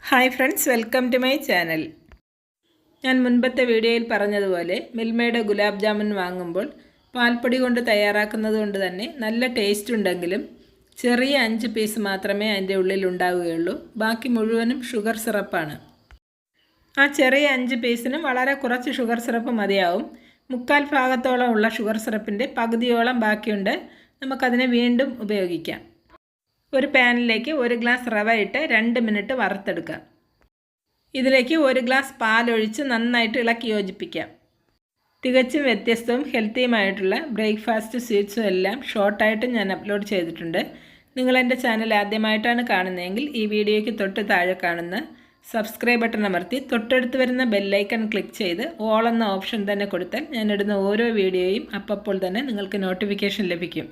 Hi friends, welcome to my channel. ഞാൻ മുൻപത്തെ വീഡിയോയിൽ പറഞ്ഞതുപോലെ മിൽമയുടെ ഗുലാബ് ജാമുൻ വാങ്ങുമ്പോൾ പാൽപ്പൊടി കൊണ്ട് തയ്യാറാക്കുന്നത് കൊണ്ട് തന്നെ നല്ല ടേസ്റ്റ് ഉണ്ടെങ്കിലും ചെറിയ 5 പീസ് മാത്രമേ അതിൻ്റെ ഉള്ളിൽ ഉണ്ടാവുകയുള്ളൂ. ബാക്കി മുഴുവനും ഷുഗർ സിറപ്പാണ്. ആ ചെറിയ 5 പീസിനും വളരെ കുറച്ച് ഷുഗർ സിറപ്പ് മതിയാവും. 3/4 ഭാഗത്തോളം ഉള്ള ഷുഗർ സിറപ്പിൻ്റെ പകുതിയോളം ബാക്കിയുണ്ട്. നമുക്കതിനെ വീണ്ടും ഉപയോഗിക്കാം. ഒരു പാനിലേക്ക് 1 ഗ്ലാസ് റവ ഇട്ട് 2 മിനിറ്റ് വറുത്തെടുക്കാം. ഇതിലേക്ക് 1 ഗ്ലാസ് പാലൊഴിച്ച് നന്നായിട്ട് ഇളക്കി യോജിപ്പിക്കാം. തികച്ചും വ്യത്യസ്തവും ഹെൽത്തിയുമായിട്ടുള്ള ബ്രേക്ക്ഫാസ്റ്റ് സ്വീറ്റ്സും എല്ലാം ഷോർട്ടായിട്ട് ഞാൻ അപ്ലോഡ് ചെയ്തിട്ടുണ്ട്. നിങ്ങൾ എൻ്റെ ചാനൽ ആദ്യമായിട്ടാണ് കാണുന്നതെങ്കിൽ ഈ വീഡിയോയ്ക്ക് തൊട്ട് താഴെ കാണുന്ന സബ്സ്ക്രൈബ് ബട്ടൺ അമർത്തി തൊട്ടടുത്ത് വരുന്ന ബെല്ലൈക്കൺ ക്ലിക്ക് ചെയ്ത് ഓൾ എന്ന ഓപ്ഷൻ തന്നെ കൊടുത്താൽ ഞാനിടുന്ന ഓരോ വീഡിയോയും അപ്പോൾ തന്നെ നിങ്ങൾക്ക് നോട്ടിഫിക്കേഷൻ ലഭിക്കും.